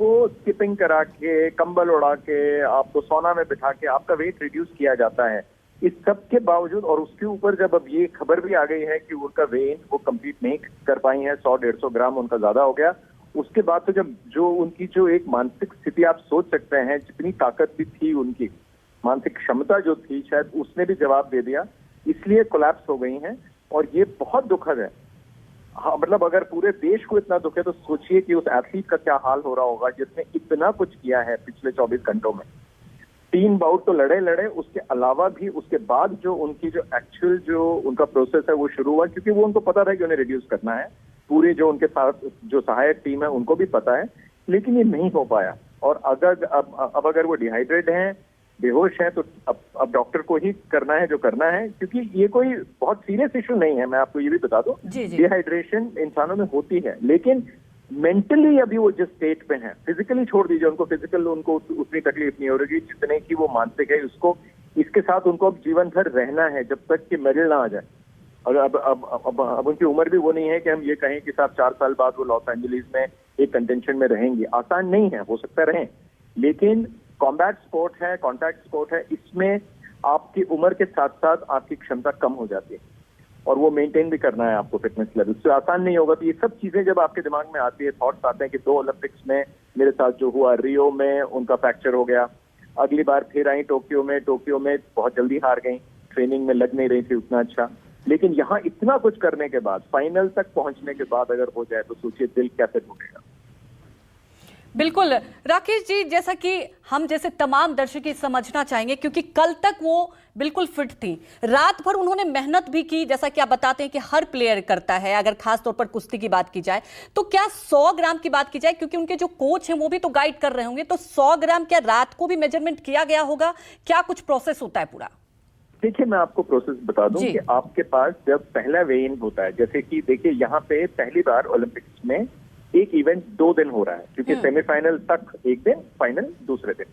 आपको स्किपिंग करा के, कंबल उड़ा के, आपको सोना में बिठा के आपका वेट रिड्यूस किया जाता है। इस सब के बावजूद और उसके ऊपर जब अब ये खबर भी आ गई है कि उनका वेट वो कंप्लीट नहीं कर पाई है, 100-150 ग्राम उनका ज्यादा हो गया, उसके बाद तो जब जो उनकी जो एक मानसिक स्थिति आप सोच सकते हैं, जितनी ताकत भी थी उनकी, मानसिक क्षमता जो थी शायद उसने भी जवाब दे दिया, इसलिए कोलैप्स हो गई हैं। और ये बहुत दुखद है। हाँ, मतलब अगर पूरे देश को इतना दुख है तो सोचिए कि उस एथलीट का क्या हाल हो रहा होगा जिसने इतना कुछ किया है पिछले 24 घंटों में। 3 बाउट तो लड़े, उसके अलावा भी उसके बाद जो उनकी जो एक्चुअल जो उनका प्रोसेस है वो शुरू हुआ, क्योंकि वो उनको पता था कि उन्हें रिड्यूस करना है। पूरी जो उनके साथ जो सहायक टीम है उनको भी पता है, लेकिन ये नहीं हो पाया। और अगर अब अगर वो डिहाइड्रेट हैं, बेहोश हैं, तो अब डॉक्टर को ही करना है जो करना है, क्योंकि ये कोई बहुत सीरियस इशू नहीं है। मैं आपको ये भी बता दूं, डिहाइड्रेशन इंसानों में होती है, लेकिन मेंटली अभी वो जिस स्टेट पे हैं, फिजिकली छोड़ दीजिए उनको, फिजिकल उनको उतनी तकलीफ नहीं हो रही जितने की वो मानसिक है। उसको इसके साथ उनको अब जीवन भर रहना है जब तक कि मेडल ना आ जाए। और अब उनकी उम्र भी वो नहीं है कि हम ये कहें कि साहब 4 साल बाद वो लॉस एंजलिस में एक कंटेंशन में रहेंगी। आसान नहीं है, हो सकता रहें, लेकिन कॉम्बैट स्पोर्ट है, कॉन्टैक्ट स्पोर्ट है, इसमें आपकी उम्र के साथ साथ आपकी क्षमता कम हो जाती है और वो मेंटेन भी करना है आपको फिटनेस लेवल। उससे आसान नहीं होगा। तो ये सब चीजें जब आपके दिमाग में आती है, थॉट्स आते हैं कि 2 ओलंपिक्स में मेरे साथ जो हुआ, रियो में उनका फ्रैक्चर हो गया, अगली बार फिर आई टोक्यो में बहुत जल्दी हार गई, ट्रेनिंग में लग नहीं रही थी उतना अच्छा, लेकिन यहाँ इतना कुछ करने के बाद, फाइनल तक पहुंचने के बाद अगर हो जाए तो सोचिए दिल कैसे टूटेगा। बिल्कुल राकेश जी, जैसा कि हम जैसे तमाम दर्शक समझना चाहेंगे, क्योंकि कल तक वो बिल्कुल फिट थी, रात भर उन्होंने मेहनत भी की, जैसा कि आप बताते हैं कि हर प्लेयर करता है। अगर खास तौर पर कुश्ती की बात की जाए तो क्या 100 ग्राम की बात की जाए, क्योंकि उनके जो कोच हैं वो भी तो गाइड कर रहे होंगे, तो 100 ग्राम क्या रात को भी मेजरमेंट किया गया होगा? क्या कुछ प्रोसेस होता है पूरा? देखिए, मैं आपको प्रोसेस बता दूं कि आपके पास जब पहला वेइ इन होता है, जैसे कि देखिए यहाँ पे पहली बार ओलंपिक्स में एक इवेंट 2 दिन हो रहा है, क्योंकि सेमीफाइनल तक एक दिन, फाइनल दूसरे दिन।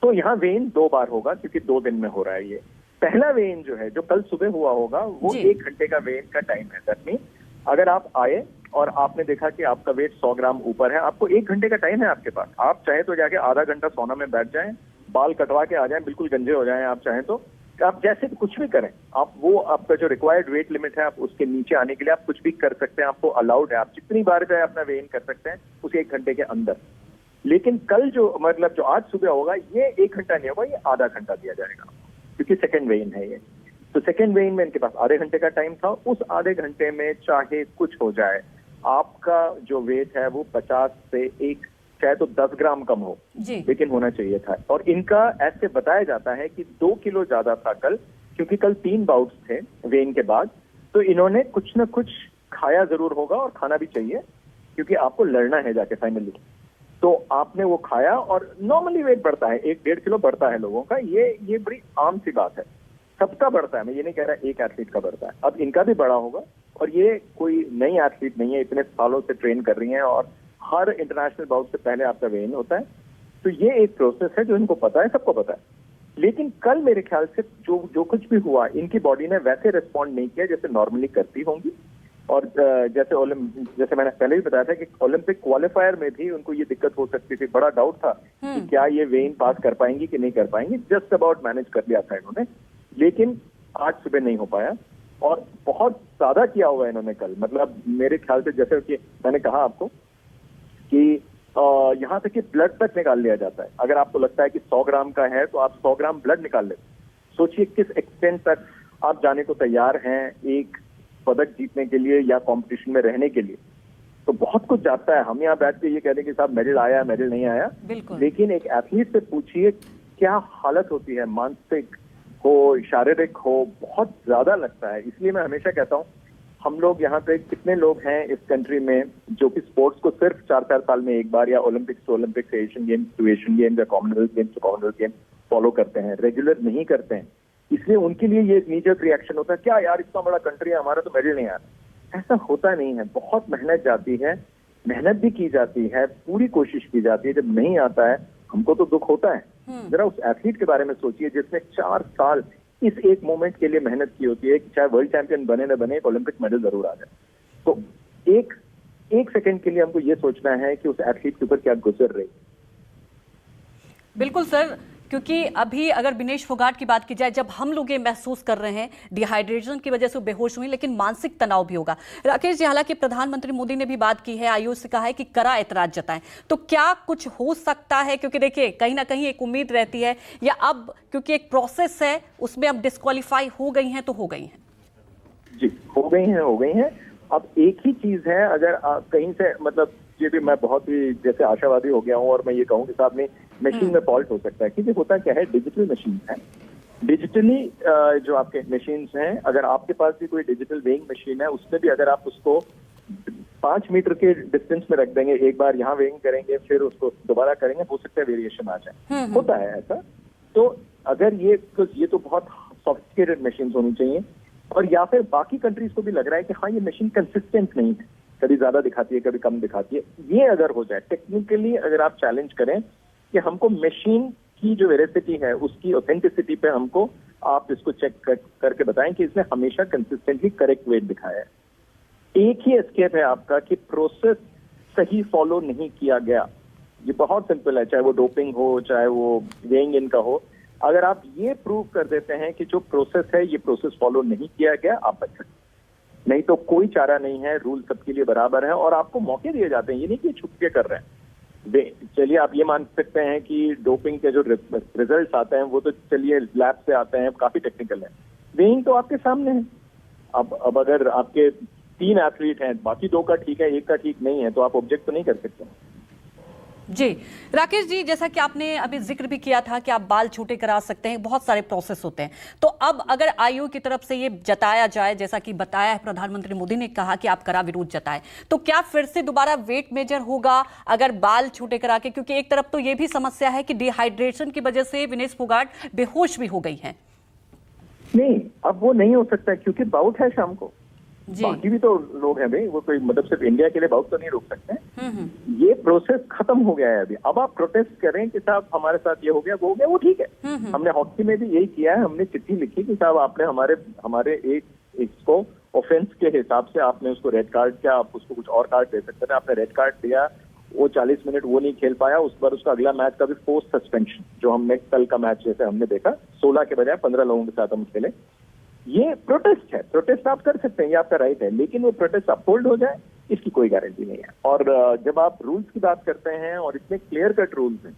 तो यहाँ वेइ इन 2 बार होगा, क्योंकि 2 दिन में हो रहा है। ये पहला वेइ इन जो है, जो कल सुबह हुआ होगा, वो 1 घंटे का वेइ इन का टाइम है। दैट मीन अगर आप आए और आपने देखा कि आपका वेट 100 ग्राम ऊपर है, आपको 1 घंटे का टाइम है आपके पास। आप चाहे तो जाके आधा घंटा सोना में बैठ जाएं, बाल कटवा के आ जाएं, बिल्कुल गंजे हो जाएं, आप चाहें तो आप जैसे कुछ भी करें, आप वो आपका जो रिक्वायर्ड वेट लिमिट है, आप उसके नीचे आने के लिए आप कुछ भी कर सकते हैं, आपको अलाउड है। आप जितनी बार चाहे अपना वेइ इन कर सकते हैं उस 1 घंटे के अंदर। लेकिन कल जो मतलब जो आज सुबह होगा, ये 1 घंटा नहीं होगा, ये आधा घंटा दिया जाएगा, क्योंकि सेकेंड वेइ इन है ये। तो सेकेंड वेइ इन में इनके पास आधे घंटे का टाइम था। उस आधे घंटे में चाहे कुछ हो जाए, आपका जो वेट है वो 50 से 1 चाहे तो 10 ग्राम कम हो, लेकिन होना चाहिए था। और इनका ऐसे बताया जाता है कि 2 किलो ज्यादा था कल, क्योंकि कल 3 बाउट्स थे वेइ इन के बाद। तो इन्होंने कुछ ना कुछ खाया जरूर होगा, और खाना भी चाहिए, क्योंकि आपको लड़ना है जाके फाइनली। तो आपने वो खाया, और नॉर्मली वेट बढ़ता है, 1-1.5 किलो बढ़ता है लोगों का। ये बड़ी आम सी बात है, सबका बढ़ता है। मैं ये नहीं कह रहा एक एथलीट का बढ़ता है, अब इनका भी बड़ा होगा। और ये कोई नई एथलीट नहीं है, इतने सालों से ट्रेन कर रही हैं, और हर इंटरनेशनल बाउट से पहले आपका वेइ इन होता है। तो ये एक प्रोसेस है जो इनको पता है, सबको पता है। लेकिन कल मेरे ख्याल से जो कुछ भी हुआ, इनकी बॉडी ने वैसे रिस्पॉन्ड नहीं किया जैसे नॉर्मली करती होंगी। और जैसे मैंने पहले भी बताया था कि ओलंपिक क्वालिफायर में भी उनको ये दिक्कत हो सकती थी। बड़ा डाउट था कि क्या ये वेइ इन पास कर पाएंगी कि नहीं कर पाएंगी। जस्ट अबाउट मैनेज कर लिया था इन्होंने, लेकिन आज सुबह नहीं हो पाया। और बहुत ज्यादा किया हुआ इन्होंने कल, मतलब मेरे ख्याल से, जैसे कि मैंने कहा आपको कि यहाँ तक कि ब्लड तक निकाल लिया जाता है। अगर आपको लगता है कि 100 ग्राम का है तो आप 100 ग्राम ब्लड निकाल लेते। सोचिए किस एक्सटेंट तक आप जाने को तैयार हैं एक पदक जीतने के लिए या कंपटीशन में रहने के लिए। तो बहुत कुछ जाता है। हम यहाँ बैठ के ये कहते हैं कि साहब मेडल आया, मेडल नहीं आया, लेकिन एक एथलीट से पूछिए क्या हालत होती है, मानसिक हो, शारीरिक हो, बहुत ज्यादा लगता है। इसलिए मैं हमेशा कहता हूँ, हम लोग यहाँ पे कितने लोग हैं इस कंट्री में जो कि स्पोर्ट्स को सिर्फ 4-4 साल में एक बार, या Olympics to Olympics, Asian Games to Asian Games, या Commonwealth Games to Commonwealth Games follow करते हैं, रेगुलर नहीं करते हैं। इसलिए उनके लिए ये नीजर्क रिएक्शन होता है, क्या यार इतना बड़ा कंट्री है हमारा तो मेडल नहीं आ रहा। ऐसा होता नहीं है, बहुत मेहनत जाती है, मेहनत भी की जाती है, पूरी कोशिश की जाती है। जब नहीं आता है हमको तो दुख होता है। जरा उस एथलीट के बारे में सोचिए जिसने 4 साल इस एक मोमेंट के लिए मेहनत की होती है कि चाहे वर्ल्ड चैंपियन बने न बने, एक ओलंपिक मेडल जरूर आ जाए। तो एक सेकंड के लिए हमको ये सोचना है कि उस एथलीट के ऊपर क्या गुजर रही है। बिल्कुल सर, क्योंकि अभी अगर विनेश फोगाट की बात की जाए, जब हम लोग ये महसूस कर रहे हैं डिहाइड्रेशन की वजह से बेहोश हुई, लेकिन मानसिक तनाव भी होगा। राकेश जी, हालांकि प्रधानमंत्री मोदी ने भी बात की है, आयोग से कहा है कि कड़ा ऐतराज जताएं, तो क्या कुछ हो सकता है? क्योंकि देखिए कहीं ना कहीं एक उम्मीद रहती है, या अब क्योंकि एक प्रोसेस है उसमें अब डिस्क्वालीफाई हो गई हैं तो हो गई हैं। जी, हो गई हैं। अब एक ही चीज है, अगर कहीं से मतलब ये भी मैं बहुत ही जैसे आशावादी हो गया हूँ और मैं ये कहूँ कि साहब ने मशीन में फॉल्ट हो सकता है, क्योंकि होता क्या है, डिजिटल मशीन है। डिजिटली जो आपके मशीन्स हैं, अगर आपके पास भी कोई डिजिटल वेइंग मशीन है, उसमें भी अगर आप उसको 5 मीटर के डिस्टेंस में रख देंगे, एक बार यहाँ वेइंग करेंगे फिर उसको दोबारा करेंगे, हो सकता है वेरिएशन आ जाए। होता है ऐसा। तो अगर ये तो बहुत सॉफ्टिकेटेड मशीन होनी चाहिए, और या फिर बाकी कंट्रीज को भी लग रहा है कि हाँ ये मशीन कंसिस्टेंट नहीं है, कभी ज्यादा दिखाती है कभी कम दिखाती है। ये अगर हो जाए टेक्निकली, अगर आप चैलेंज करें कि हमको मशीन की जो वेरिसिटी है उसकी ऑथेंटिसिटी पे हमको आप इसको चेक करके बताएं कि इसने हमेशा कंसिस्टेंटली करेक्ट वेट दिखाया है। एक ही एस्केप है आपका कि प्रोसेस सही फॉलो नहीं किया गया। ये बहुत सिंपल है, चाहे वो डोपिंग हो चाहे वो वेइंग इन का हो। अगर आप ये प्रूव कर देते हैं कि जो प्रोसेस है ये प्रोसेस फॉलो नहीं किया गया, आप बच सकते। नहीं तो कोई चारा नहीं है, रूल सबके लिए बराबर है और आपको मौके दिए जाते हैं। ये नहीं कि छुप के कर रहे हैं। चलिए आप ये मान सकते हैं कि डोपिंग के जो रिजल्ट्स आते हैं वो तो चलिए लैब से आते हैं, काफी टेक्निकल है। वेइंग तो आपके सामने है। अब अगर आपके 3 एथलीट हैं, बाकी 2 का ठीक है, 1 का ठीक नहीं है, तो आप ऑब्जेक्ट तो नहीं कर सकते। जी राकेश जी, जैसा कि आपने अभी जिक्र भी किया था कि आप बाल छोटे करा सकते हैं, बहुत सारे प्रोसेस होते हैं, तो अब अगर आयोग की तरफ से ये जताया जाए, जैसा कि बताया है प्रधानमंत्री मोदी ने कहा कि आप कड़ा विरोध जताएं, तो क्या फिर से दोबारा वेट मेजर होगा अगर बाल छोटे करा के? क्योंकि एक तरफ तो ये भी समस्या है कि डिहाइड्रेशन की वजह से विनेश फोगाट बेहोश भी हो गई हैं। नहीं, अब वो नहीं हो सकता क्योंकि बाउट है शाम को। बाकी भी तो लोग हैं भाई, वो कोई मतलब सिर्फ इंडिया के लिए बाउट तो नहीं रोक सकते। ये प्रोसेस खत्म हो गया है अभी। अब आप प्रोटेस्ट करें कि साहब हमारे साथ ये हो गया वो हो गया, वो ठीक है। हमने हॉकी में भी यही किया है, हमने चिट्ठी लिखी कि साहब आपने हमारे एक इसको ऑफेंस के हिसाब से आपने उसको रेड कार्ड किया, आप उसको कुछ और कार्ड दे सकते थे, आपने रेड कार्ड दिया, वो 40 मिनट वो नहीं खेल पाया, उस पर उसका अगला मैच का भी पोस्ट सस्पेंशन, जो हमने कल का मैच जैसे हमने देखा 16 के बजाय 15 लोगों के साथ हम खेले। ये प्रोटेस्ट है, प्रोटेस्ट आप कर सकते हैं, ये आपका राइट है, लेकिन वो प्रोटेस्ट अपहोल्ड हो जाए इसकी कोई गारंटी नहीं है। और जब आप रूल्स की बात करते हैं और इतने क्लियर कट रूल्स हैं,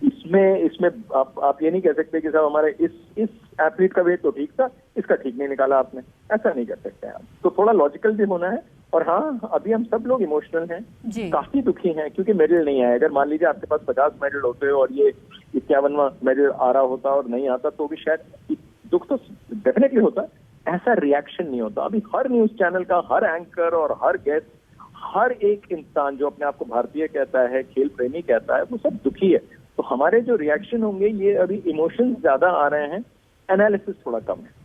इसमें आप ये नहीं कह सकते कि साहब हमारे इस एथलीट का वेट तो ठीक था, इसका ठीक नहीं निकाला आपने, ऐसा नहीं कर सकते आप। तो थोड़ा लॉजिकल भी होना है। और हाँ, अभी हम सब लोग इमोशनल हैं, काफी दुखी हैं क्योंकि मेडल नहीं आया। अगर मान लीजिए आपके पास 50 मेडल होते और ये 51वां मेडल आ रहा होता और नहीं आता तो भी शायद दुख तो डेफिनेटली होता, ऐसा रिएक्शन नहीं होता। अभी हर न्यूज चैनल का हर एंकर और हर गेस्ट, हर एक इंसान जो अपने आप को भारतीय कहता है, खेल प्रेमी कहता है, वो सब दुखी है। तो हमारे जो रिएक्शन होंगे ये अभी इमोशंस ज्यादा आ रहे हैं, एनालिसिस थोड़ा कम है।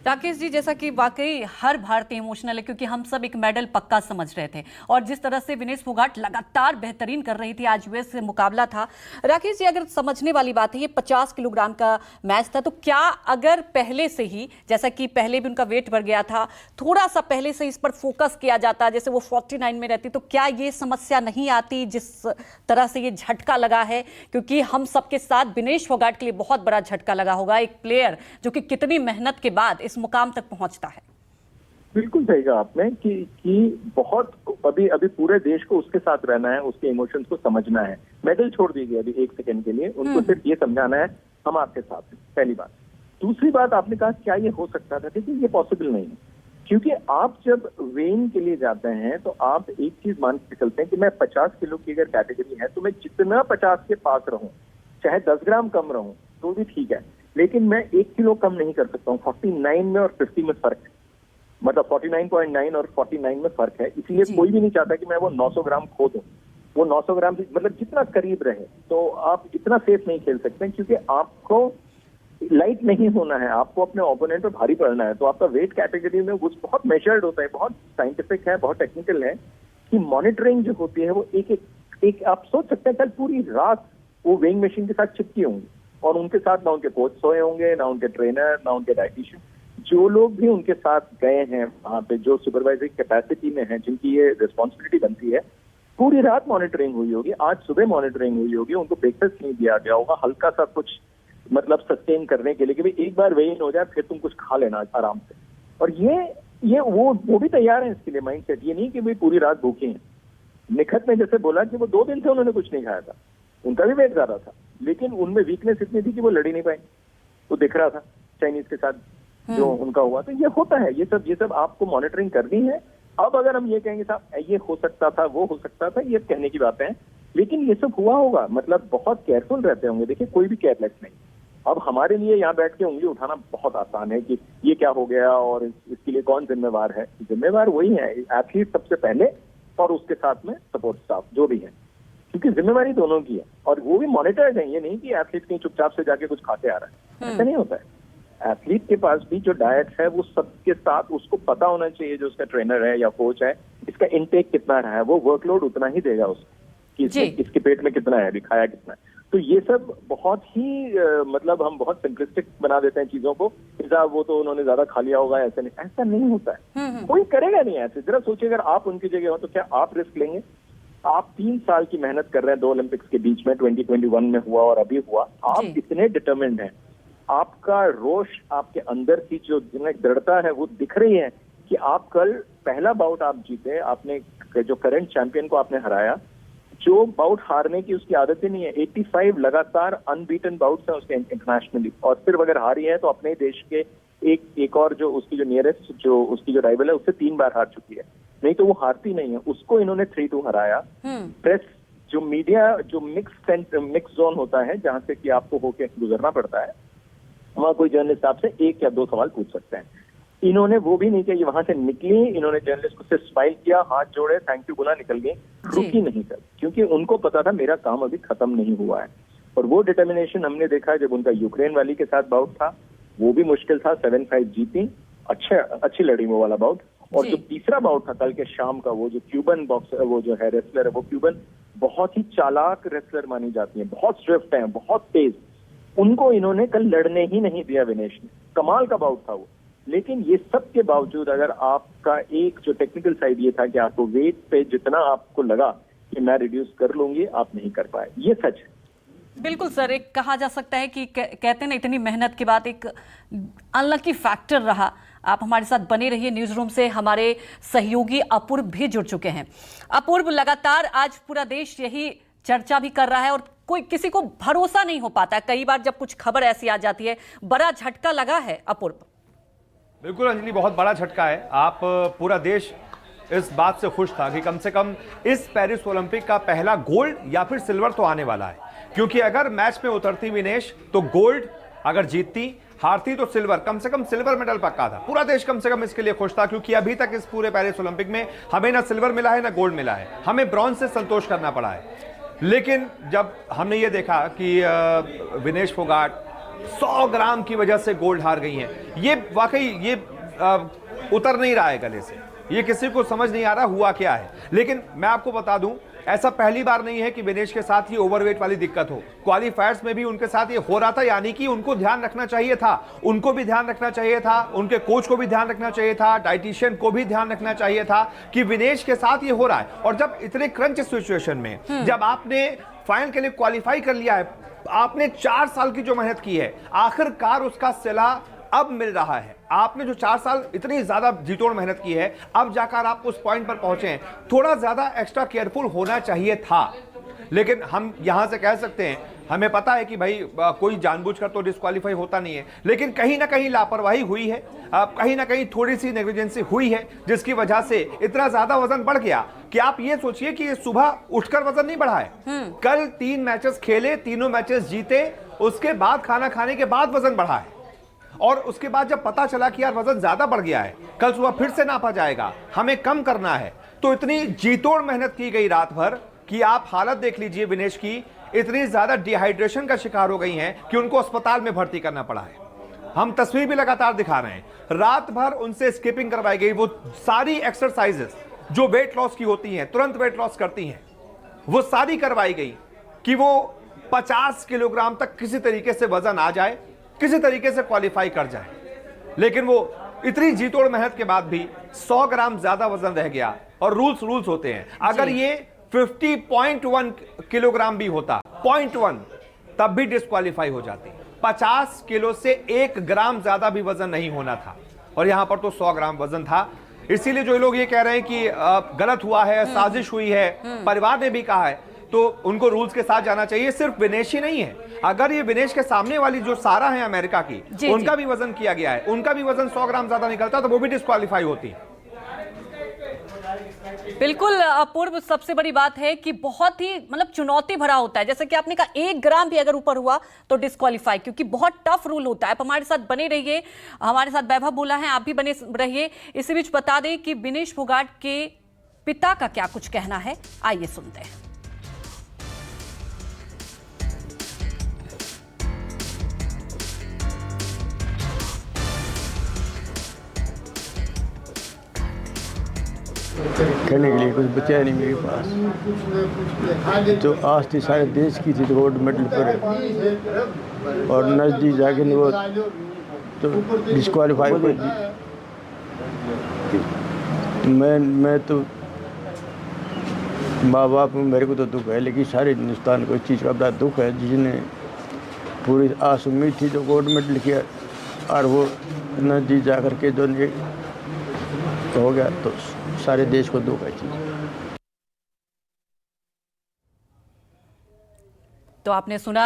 राकेश जी, जैसा कि वाकई हर भारतीय इमोशनल है, क्योंकि हम सब एक मेडल पक्का समझ रहे थे, और जिस तरह से विनेश फोगाट लगातार बेहतरीन कर रही थी, आज यूएस से मुकाबला था। राकेश जी, अगर समझने वाली बात है, ये 50 किलोग्राम का मैच था, तो क्या अगर पहले से ही, जैसा कि पहले भी उनका वेट बढ़ गया था, थोड़ा सा पहले से इस पर फोकस किया जाता, जैसे वो 49 में रहती, तो क्या ये समस्या नहीं आती जिस तरह से ये झटका लगा है? क्योंकि हम सबके साथ विनेश फोगाट के लिए बहुत बड़ा झटका लगा होगा, एक प्लेयर जो कि कितनी मेहनत के बाद इस मुकाम तक पहुंचता है। बिल्कुल सही कहा आपने कि बहुत अभी पूरे देश को उसके साथ रहना है, उसके इमोशंस को समझना है। मेडल छोड़ दीजिए अभी 1 सेकंड के लिए, उनको सिर्फ ये समझाना है हम आपके साथ हैं, पहली बात। दूसरी बात, आपने कहा क्या ये हो सकता था? देखिए ये पॉसिबल नहीं है, क्योंकि आप जब वेइंग के लिए जाते हैं तो आप एक चीज मान के चलते हैं कि मैं 50 किलो की अगर कैटेगरी है तो मैं जितना 50 के पास रहूं, चाहे 10 ग्राम कम रहूं तो भी ठीक है, लेकिन मैं 1 किलो कम नहीं कर सकता हूँ। 49 में और 50 में फर्क है, मतलब 49.9 और 49 में फर्क है। इसलिए कोई भी नहीं चाहता कि मैं वो 900 ग्राम खो दूं। वो 900 ग्राम मतलब जितना करीब रहे, तो आप इतना सेफ नहीं खेल सकते, क्योंकि आपको लाइट नहीं होना है, आपको अपने ओपोनेंट पर भारी पड़ना है। तो आपका वेट कैटेगरी में वो बहुत मेजर्ड होता है, बहुत साइंटिफिक है, बहुत टेक्निकल है कि मॉनिटरिंग जो होती है वो एक आप सोच सकते हैं कल पूरी रात वो वेइंग मशीन के साथ चिपकी होंगी, और उनके साथ ना उनके कोच सोए होंगे, ना उनके ट्रेनर, ना उनके डाइटिशियन। जो लोग भी उनके साथ गए हैं वहां पे, जो सुपरवाइजरी कैपेसिटी में हैं, जिनकी ये रिस्पॉन्सिबिलिटी बनती है, पूरी रात मॉनिटरिंग हुई होगी, आज सुबह मॉनिटरिंग हुई होगी, उनको ब्रेकफास्ट नहीं दिया गया होगा, हल्का सा कुछ मतलब सस्टेन करने के लिए कि भाई एक बार वेइन हो जाए फिर तुम कुछ खा लेना आराम से। और ये वो भी तैयार है इसके लिए माइंडसेट, ये नहीं कि भाई पूरी रात भूखे हैं। निखत ने जैसे बोला कि वो 2 दिन से उन्होंने कुछ नहीं खाया था, उनका भी वेट ज्यादा था, लेकिन उनमें वीकनेस इतनी थी कि वो लड़ ही नहीं पाए। वो दिख रहा था चाइनीज के साथ जो उनका हुआ। तो ये होता है, ये सब आपको मॉनिटरिंग करनी है। अब अगर हम ये कहेंगे साहब ये हो सकता था, वो हो सकता था, ये कहने की बातें हैं, लेकिन ये सब हुआ होगा, मतलब बहुत केयरफुल रहते होंगे। देखिए कोई भी केयरलेस नहीं। अब हमारे लिए यहाँ बैठ के उंगली उठाना बहुत आसान है कि ये क्या हो गया और इसके लिए कौन जिम्मेवार है। जिम्मेवार वही है, एथलीट सबसे पहले, और उसके साथ में सपोर्ट स्टाफ जो भी है, क्योंकि जिम्मेवारी दोनों की है। और वो भी मॉनिटर्ड है, ये नहीं कि एथलीट कहीं चुपचाप से जाके कुछ खाते आ रहा है, ऐसा नहीं होता है। एथलीट के पास भी जो डाइट है वो सबके साथ उसको पता होना चाहिए, जो उसका ट्रेनर है या कोच है, इसका इनटेक कितना रहा है, वो वर्कलोड उतना ही देगा उसको कि इसके पेट में कितना है, अभी खाया कितना है। तो ये सब बहुत ही मतलब हम बहुत सिंपलिस्टिक बना देते हैं चीजों को, साहब वो तो उन्होंने ज्यादा खा लिया होगा, ऐसा नहीं होता है। कोई करेगा नहीं ऐसे। जरा सोचिए अगर आप उनकी जगह हो तो क्या आप रिस्क लेंगे? आप 3 साल की मेहनत कर रहे हैं 2 ओलंपिक्स के बीच में, 2021 में हुआ और अभी हुआ, आप इतने डिटरमिन्ड हैं, आपका रोष, आपके अंदर की जो दृढ़ता है वो दिख रही है कि आप कल पहला बाउट आप जीते, आपने जो करंट चैंपियन को आपने हराया, जो बाउट हारने की उसकी आदत ही नहीं है। 85 लगातार अनबीटन बाउट्स हैं उसके इंटरनेशनली, और सिर्फ अगर हारी है तो अपने देश के एक और जो उसकी जो नियरेस्ट जो उसकी जो राइवल है उससे 3 बार हार चुकी है, नहीं तो वो हारती नहीं है। उसको इन्होंने 3-2 हराया। प्रेस जो मीडिया जो मिक्स जोन होता है जहां से कि आपको होके गुजरना पड़ता है, वहां कोई जर्नलिस्ट आपसे 1 या 2 सवाल पूछ सकते हैं। इन्होंने वो भी नहीं किया, ये वहां से निकली, इन्होंने जर्नलिस्ट को सिर्फ स्माइल किया, हाथ जोड़े, थैंक यू बोला, निकल गए, रुकी नहीं सर, क्योंकि उनको पता था मेरा काम अभी खत्म नहीं हुआ है। और वो डिटर्मिनेशन हमने देखा जब उनका यूक्रेन वाली के साथ बाउट था, वो भी मुश्किल था, 7-5 जीती, अच्छी लड़ी वो वाला बाउट। और जो तीसरा बाउट था कल के शाम का, वो जो क्यूबन बॉक्सर, वो जो है रेसलर है, वो क्यूबन बहुत ही चालाक रेसलर मानी जाती है, बहुत स्विफ्ट है, बहुत तेज, उनको इन्होंने कल लड़ने ही नहीं दिया विनेश ने। कमाल का बाउट था वो। लेकिन ये सब के बावजूद अगर आपका एक जो टेक्निकल साइड ये था कि आपको वेट पे जितना आपको लगा कि मैं रिड्यूस कर लूंगी, आप नहीं कर पाए, ये सच है। बिल्कुल सर, एक कहा जा सकता है कि कहते हैं ना, इतनी मेहनत के बाद एक अनलकी फैक्टर रहा। आप हमारे साथ बने रहिए न्यूज रूम से। हमारे सहयोगी अपूर्व भी जुड़ चुके हैं। अपूर्व, लगातार आज पूरा देश यही चर्चा भी कर रहा है और कोई किसी को भरोसा नहीं हो पाता। कई बार जब कुछ खबर ऐसी आ जाती है, बड़ा झटका लगा है अपूर्व। बिल्कुल अंजलि, बहुत बड़ा झटका है। आप पूरा देश इस बात से खुश था कि कम से कम इस पेरिस ओलंपिक का पहला गोल्ड या फिर सिल्वर तो आने वाला है, क्योंकि अगर मैच में उतरती विनेश तो गोल्ड, अगर जीतती, हारती तो सिल्वर, कम से कम सिल्वर मेडल पक्का था। पूरा देश कम से कम इसके लिए खुश था, क्योंकि अभी तक इस पूरे पेरिस ओलंपिक में हमें ना सिल्वर मिला है ना गोल्ड मिला है, हमें ब्रॉन्ज से संतोष करना पड़ा है। लेकिन जब हमने ये देखा कि विनेश फोगाट 100 ग्राम की वजह से गोल्ड हार गई हैं, ये वाकई ये उतर नहीं रहा है गले से, ये किसी को समझ नहीं आ रहा हुआ क्या है। लेकिन मैं आपको बता दूं, ऐसा पहली बार नहीं है कि विनेश के साथ ये ओवरवेट वाली दिक्कत हो। क्वालिफायर्स में भी उनके साथ ये हो रहा था, यानी कि उनको ध्यान रखना चाहिए था, उनको भी ध्यान रखना चाहिए था, उनके कोच को भी ध्यान रखना चाहिए था, डाइटिशियन को भी ध्यान रखना चाहिए था कि विनेश के साथ ये हो रहा है। और जब इतने क्रंच सिचुएशन में जब आपने फाइनल के लिए क्वालिफाई कर लिया है, आपने 4 साल की जो मेहनत की है, आखिरकार उसका सिला अब मिल रहा है। आपने जो 4 साल इतनी ज्यादा जीतोड़ मेहनत की है, अब जाकर आप उस पॉइंट पर पहुंचे हैं। थोड़ा ज्यादा एक्स्ट्रा केयरफुल होना चाहिए था। लेकिन हम यहां से कह सकते हैं, हमें पता है कि भाई कोई जानबूझकर तो डिस्क्वालीफाई होता नहीं है, लेकिन कहीं ना कहीं लापरवाही हुई है, कहीं ना कहीं थोड़ी सी नेग्लिजेंसी हुई है, जिसकी वजह से इतना ज्यादा वजन बढ़ गया कि आप ये सोचिए कि सुबह उठकर वजन नहीं बढ़ा है। कल 3 मैचेस खेले, तीनों मैचेस जीते, उसके बाद खाना खाने के बाद वजन बढ़ा है। और उसके बाद जब पता चला कि यार वजन ज्यादा बढ़ गया है, कल सुबह फिर से नापा जाएगा, हमें कम करना है, तो इतनी जीतोड़ मेहनत की गई रात भर कि आप हालत देख लीजिए विनेश की, इतनी ज्यादा डिहाइड्रेशन का शिकार हो गई हैं कि उनको अस्पताल में भर्ती करना पड़ा है। हम तस्वीर भी लगातार दिखा रहे हैं, रात भर उनसे स्किपिंग करवाई गई, वो सारी एक्सरसाइजेस जो वेट लॉस की होती हैं, तुरंत वेट लॉस करती हैं, वो सारी करवाई गई कि वो 50 किलोग्राम तक किसी तरीके से वजन आ जाए, किसी तरीके से क्वालिफाई कर जाए। लेकिन वो इतनी जीतोड़ मेहनत के बाद भी 100 ग्राम ज्यादा वजन रह गया। और रूल्स होते हैं, अगर ये 50.1 किलोग्राम भी होता, 0.1, तब भी डिस्क्वालीफाई हो जाती। 50 किलो से 1 ग्राम ज्यादा भी वजन नहीं होना था, और यहां पर तो 100 ग्राम वजन था। इसीलिए जो लोग ये कह रहे हैं कि गलत हुआ है, साजिश हुई है, परिवार ने भी कहा है, तो उनको रूल्स के साथ जाना चाहिए। सिर्फ विनेश ही नहीं है, अगर ये विनेश के सामने वाली जो सारा है अमेरिका की, उनका भी वजन किया गया है, उनका भी वजन 100 ग्राम ज्यादा निकलता तो वो भी डिस्क्वालीफाई होती। बिल्कुल अपूर्व, सबसे बड़ी बात है कि बहुत ही मतलब चुनौती भरा होता है। जैसे कि आपने कहा 1 ग्राम भी अगर ऊपर हुआ तो डिस्क्वालीफाई, क्योंकि बहुत टफ रूल होता है। आप हमारे साथ बने रहिए, हमारे साथ वैभव बोला है, आप भी बने रहिए। इसी बीच बता दें कि विनेश फोगाट के पिता का क्या कुछ कहना है, आइए सुनते हैं। खेलने के लिए कुछ बचा नहीं मेरे पास, तो आज थी सारे देश की थी गोल्ड मेडल पर, और नजदीक जाके वो तो डिस्क्वालीफाई कर दी। मैं तो माँ बाप मेरे को तो दुख है, लेकिन सारे हिंदुस्तान को इस चीज़ का बड़ा दुख है, जिसने पूरी आस उम्मीद थी जो गोल्ड मेडल किया, और वो नजदीक जा कर के जो हो गया, तो सारे देश को दुख है। तो आपने सुना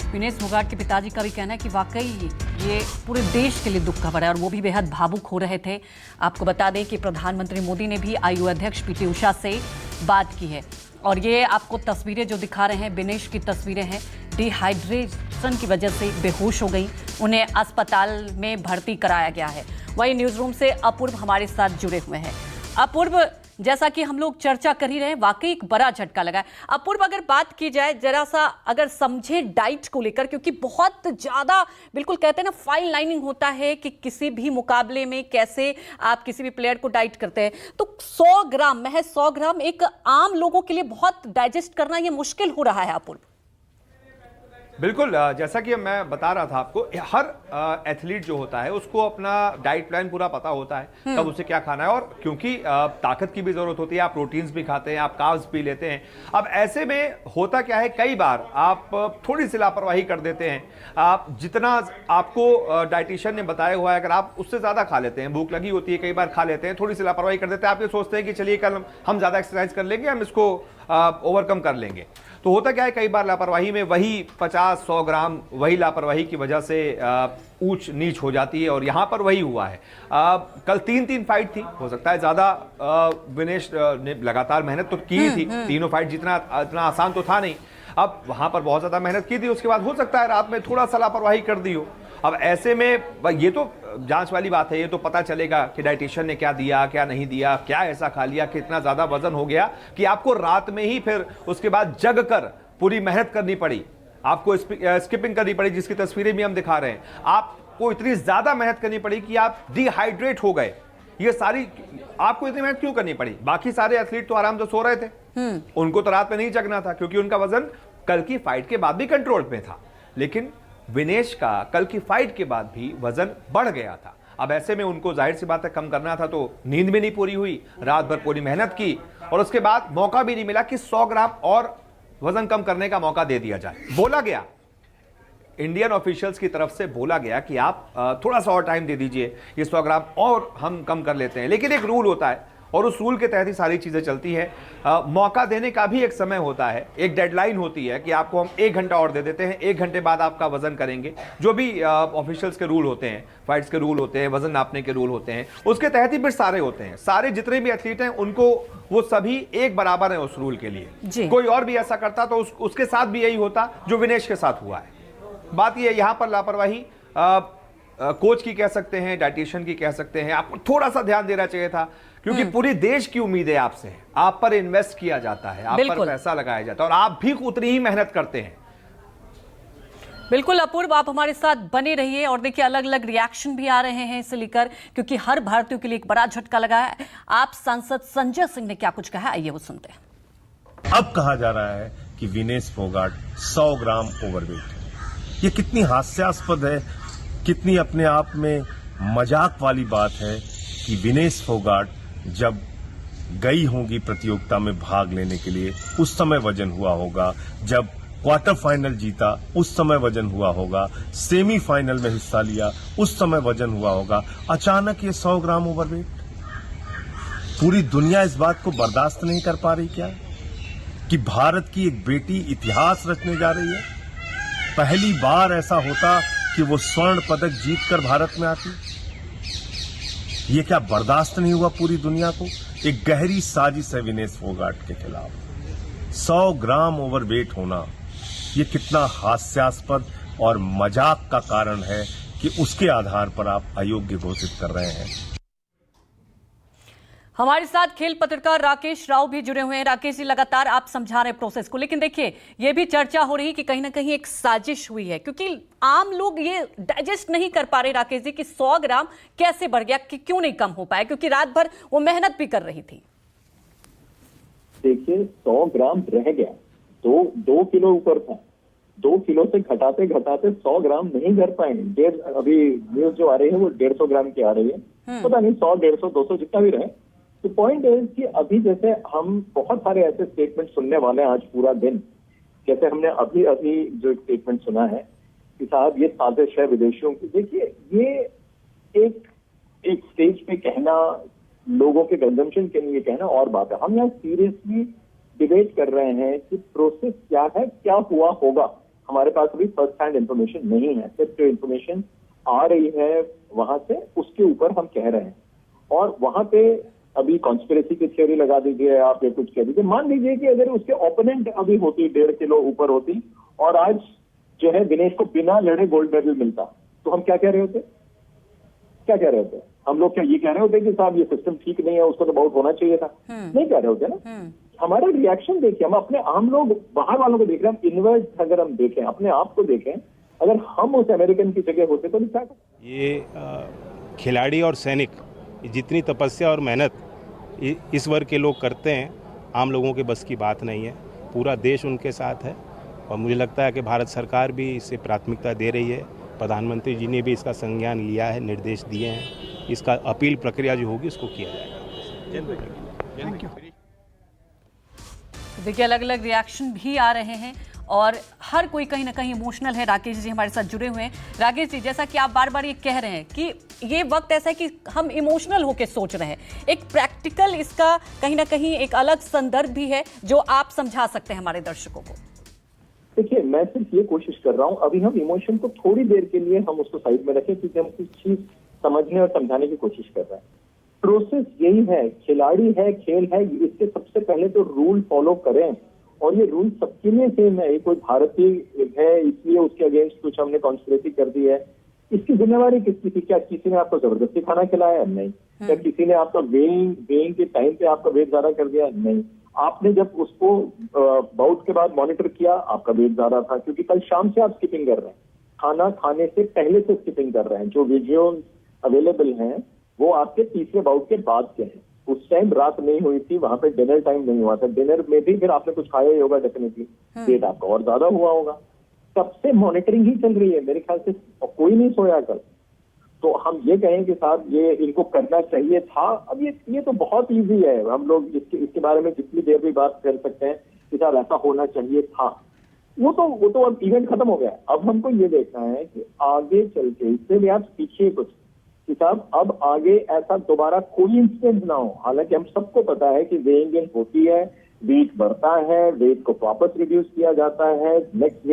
विनेश फोगाट के पिताजी का भी कहना है कि वाकई ये पूरे देश के लिए दुख खबर है, और वो भी बेहद भावुक हो रहे थे। आपको बता दें कि प्रधानमंत्री मोदी ने भी आईओए अध्यक्ष पीटी उषा से बात की है, और ये आपको तस्वीरें जो दिखा रहे हैं, विनेश की तस्वीरें हैं। डिहाइड्रेशन की वजह से बेहोश हो गई, उन्हें अस्पताल में भर्ती कराया गया है। वहीं न्यूज रूम से अपूर्व हमारे साथ जुड़े हुए हैं। अपूर्व, जैसा कि हम लोग चर्चा कर ही रहे हैं, वाकई एक बड़ा झटका लगा है। अपूर्व, अगर बात की जाए जरा सा, अगर समझे डाइट को लेकर, क्योंकि बहुत ज्यादा बिल्कुल कहते हैं ना फाइन लाइनिंग होता है कि किसी भी मुकाबले में कैसे आप किसी भी प्लेयर को डाइट करते हैं, तो 100 ग्राम, महज 100 ग्राम एक आम लोगों के लिए बहुत डाइजेस्ट करना ये मुश्किल हो रहा है। अपूर्व, बिल्कुल, जैसा कि मैं बता रहा था आपको, हर एथलीट जो होता है उसको अपना डाइट प्लान पूरा पता होता है, कब उसे क्या खाना है, और क्योंकि ताकत की भी जरूरत होती है, आप प्रोटीन्स भी खाते हैं, आप कार्ब्स भी लेते हैं। अब ऐसे में होता क्या है, कई बार आप थोड़ी सी लापरवाही कर देते हैं। आप जितना आपको डाइटिशियन ने बताया हुआ है, अगर आप उससे ज्यादा खा लेते हैं, भूख लगी होती है, कई बार खा लेते हैं, थोड़ी सी लापरवाही कर देते हैं, आप ये सोचते हैं कि चलिए कल हम ज्यादा एक्सरसाइज कर लेंगे, हम इसको ओवरकम कर लेंगे। तो होता क्या है, कई बार लापरवाही में वही 50-100 ग्राम, वही लापरवाही की वजह से ऊंच नीच हो जाती है, और यहां पर वही हुआ है। कल 3 फाइट थी, हो सकता है ज्यादा विनेश ने लगातार मेहनत तो की थी, तीनों फाइट जितना इतना आसान तो था नहीं। अब वहां पर बहुत ज्यादा मेहनत की थी, उसके बाद हो सकता है रात में थोड़ा सा लापरवाही कर दी हो। अब ऐसे में ये तो जांच वाली बात है, ये तो पता चलेगा कि डाइटिशियन ने क्या दिया, क्या नहीं दिया, क्या ऐसा खा लिया, कितना ज्यादा वजन हो गया कि आपको रात में ही फिर उसके बाद जग कर पूरी मेहनत करनी पड़ी, आपको स्किपिंग करनी पड़ी, जिसकी तस्वीरें भी हम दिखा रहे हैं। आपको इतनी ज्यादा मेहनत करनी पड़ी कि आप डिहाइड्रेट हो गए। ये सारी आपको इतनी मेहनत क्यों करनी पड़ी? बाकी सारे एथलीट तो आराम से सो रहे थे, उनको तो रात में नहीं जगना था, क्योंकि उनका वजन कल की फाइट के बाद भी कंट्रोल में था। लेकिन विनेश का कल की फाइट के बाद भी वजन बढ़ गया था। अब ऐसे में उनको जाहिर सी बात है कम करना था, तो नींद भी नहीं पूरी हुई, रात भर पूरी मेहनत की, और उसके बाद मौका भी नहीं मिला कि 100 ग्राम और वजन कम करने का मौका दे दिया जाए। बोला गया, इंडियन ऑफिशियल्स की तरफ से बोला गया कि आप थोड़ा सा और टाइम दे दीजिए, ये 100 ग्राम और हम कम कर लेते हैं। लेकिन एक रूल होता है, और उस रूल के तहत ही सारी चीजें चलती है। मौका देने का भी एक समय होता है, एक डेडलाइन होती है कि आपको हम 1 घंटा और दे देते हैं, 1 घंटे बाद आपका वजन करेंगे। जो भी ऑफिशियल्स के रूल होते हैं, फाइट्स के रूल होते हैं, वजन नापने के रूल होते हैं, उसके तहत ही फिर सारे होते हैं। सारे जितने भी एथलीट हैं उनको वो सभी एक बराबर हैं उस रूल के लिए। कोई और भी ऐसा करता तो उसके साथ भी यही होता जो विनेश के साथ हुआ है। बात यह यहां पर लापरवाही कोच की कह सकते हैं, डाइटिशियन की कह सकते हैं। आपको थोड़ा सा ध्यान देना चाहिए था, क्योंकि पूरी देश की उम्मीद है आपसे, आप पर इन्वेस्ट किया जाता है, आप पर पैसा लगाया जाता है, और आप भी उतनी ही मेहनत करते हैं। बिल्कुल अपूर्व, आप हमारे साथ बने रहिए, और देखिए अलग अलग रिएक्शन भी आ रहे हैं इसे लेकर, क्योंकि हर भारतीय के लिए एक बड़ा झटका लगा है। आप सांसद संजय सिंह ने क्या कुछ कहा, आइए वो सुनते हैं। अब कहा जा रहा है कि विनेश फोगाट 100 ग्राम ओवरवेट है। ये कितनी हास्यास्पद है, कितनी अपने आप में मजाक वाली बात है कि विनेश फोगाट जब गई होंगी प्रतियोगिता में भाग लेने के लिए, उस समय वजन हुआ होगा। जब क्वार्टर फाइनल जीता उस समय वजन हुआ होगा। सेमीफाइनल में हिस्सा लिया उस समय वजन हुआ होगा। अचानक ये 100 ग्राम ओवरवेट, पूरी दुनिया इस बात को बर्दाश्त नहीं कर पा रही क्या कि भारत की एक बेटी इतिहास रचने जा रही है? पहली बार ऐसा होता कि वो स्वर्ण पदक जीतकर भारत में आती। ये क्या बर्दाश्त नहीं हुआ पूरी दुनिया को? एक गहरी साजिश है विनेश फोगाट के खिलाफ। 100 ग्राम ओवरवेट होना ये कितना हास्यास्पद और मजाक का कारण है कि उसके आधार पर आप अयोग्य घोषित कर रहे हैं। हमारे साथ खेल पत्रकार राकेश राव भी जुड़े हुए हैं। राकेश जी, लगातार आप समझा रहे हैं प्रोसेस को, लेकिन देखिए ये भी चर्चा हो रही है कि कहीं ना कहीं एक साजिश हुई है, क्योंकि आम लोग ये डाइजेस्ट नहीं कर पा रहे राकेश जी कि 100 ग्राम कैसे बढ़ गया, कि क्यों नहीं कम हो पाया, क्योंकि रात भर वो मेहनत भी कर रही थी। देखिए 100 ग्राम रह गया तो 2 किलो ऊपर था, 2 किलो से घटाते घटाते 100 ग्राम नहीं कर पाएंगे। अभी न्यूज जो आ रही है वो 150 ग्राम की आ रही है, पता नहीं 100, 150, 200 जितना भी रहे। तो पॉइंट है कि अभी जैसे हम बहुत सारे ऐसे स्टेटमेंट सुनने वाले हैं आज पूरा दिन, जैसे हमने अभी अभी जो एक स्टेटमेंट सुना है कि साहब ये साजिश है विदेशियों की। देखिए ये एक स्टेज पे कहना, लोगों के कंजम्पशन के लिए कहना और बात है। हम यहाँ सीरियसली डिबेट कर रहे हैं कि प्रोसेस क्या है, क्या हुआ होगा। हमारे पास अभी फर्स्ट हैंड इंफॉर्मेशन नहीं है, सिर्फ जो इंफॉर्मेशन आ रही है वहां से उसके ऊपर हम कह रहे हैं। और वहां पे अभी कॉन्स्पिरेसी की थ्योरी लगा दीजिए आप, या कुछ कह दीजिए। मान लीजिए कि अगर उसके ओपोनेंट अभी होती 1.5 किलो ऊपर होती और आज जो है दिनेश को बिना लड़े गोल्ड मेडल मिलता, तो हम क्या कह रहे होते? क्या कह रहे होते? हम लोग क्या ये कह रहे होते कि साहब ये सिस्टम ठीक नहीं है, उसको तो बहुत होना चाहिए था? नहीं कह रहे होते ना। हमारा रिएक्शन देखिए, हम अपने आम लोग बाहर वालों को देख रहे हैं, हम इन्वर्स अगर हम देखें, अपने आप को देखें, अगर हम उस अमेरिकन की जगह होते तो क्या? ये खिलाड़ी और सैनिक जितनी तपस्या और मेहनत इस वर्ग के लोग करते हैं, आम लोगों के बस की बात नहीं है। पूरा देश उनके साथ है और मुझे लगता है कि भारत सरकार भी इसे प्राथमिकता दे रही है। प्रधानमंत्री जी ने भी इसका संज्ञान लिया है, निर्देश दिए हैं। इसका अपील प्रक्रिया जो होगी उसको किया जाएगा। देखिए अलग अलग रिएक्शन भी आ रहे हैं और हर कोई कहीं ना कहीं इमोशनल है। राकेश जी हमारे साथ जुड़े हुए हैं। राकेश जी, जैसा कि आप बार बार ये कह रहे हैं कि ये वक्त ऐसा है कि हम इमोशनल होकर सोच रहे हैं, एक प्रैक्टिकल इसका कहीं ना कहीं एक अलग संदर्भ भी है जो आप समझा सकते हैं हमारे दर्शकों को। देखिए मैं सिर्फ ये कोशिश कर रहा हूं, अभी हम इमोशन को थोड़ी देर के लिए हम उसको साइड में रखें, क्योंकि हम कुछ चीज समझने और समझाने की कोशिश कर रहे हैं। प्रोसेस यही है, खिलाड़ी है, खेल है, इसके सबसे पहले तो रूल फॉलो करें और ये रूल सबके लिए सेम है। ये कोई भारतीय है इसलिए उसके अगेंस्ट कुछ हमने कॉन्स्पिरेसी कर दी है, इसकी जिम्मेवारी किसकी थी? क्या किसी ने आपको जबरदस्ती खाना खिलाया? नहीं। क्या किसी ने आपका वेइंग के टाइम पे आपका वेट ज्यादा कर दिया? नहीं। आपने जब उसको बाउट के बाद मॉनिटर किया, आपका वेट ज्यादा था क्योंकि कल शाम से आप स्किपिंग कर रहे हैं, खाना खाने से पहले से स्किपिंग कर रहे हैं। जो वीडियो अवेलेबल हैं वो आपके तीसरे बाउट के बाद के हैं। उस टाइम रात नहीं हुई थी, वहां पे डिनर टाइम नहीं हुआ था। डिनर में भी फिर आपने कुछ खाया ही होगा डेफिनेटली, वेट आपका और ज्यादा हुआ होगा। तब से मॉनिटरिंग ही चल रही है, मेरे ख्याल से कोई नहीं सोया कल। तो हम ये कहें कि साहब ये इनको करना चाहिए था, अब ये तो बहुत इजी है। हम लोग इसके बारे में जितनी देर भी बात कर सकते हैं कि साहब ऐसा होना चाहिए था, वो तो अब इवेंट खत्म हो गया। अब हमको ये देखना है कि आगे चल के इससे भी आप सीखिए कुछ कि साहब अब आगे ऐसा दोबारा कोई इंसिडेंट ना हो। हालांकि हम सबको पता है कि वेइंग इन होती है, वेट बढ़ता है, वेट को वापस रिड्यूस किया जाता है, नेक्स्ट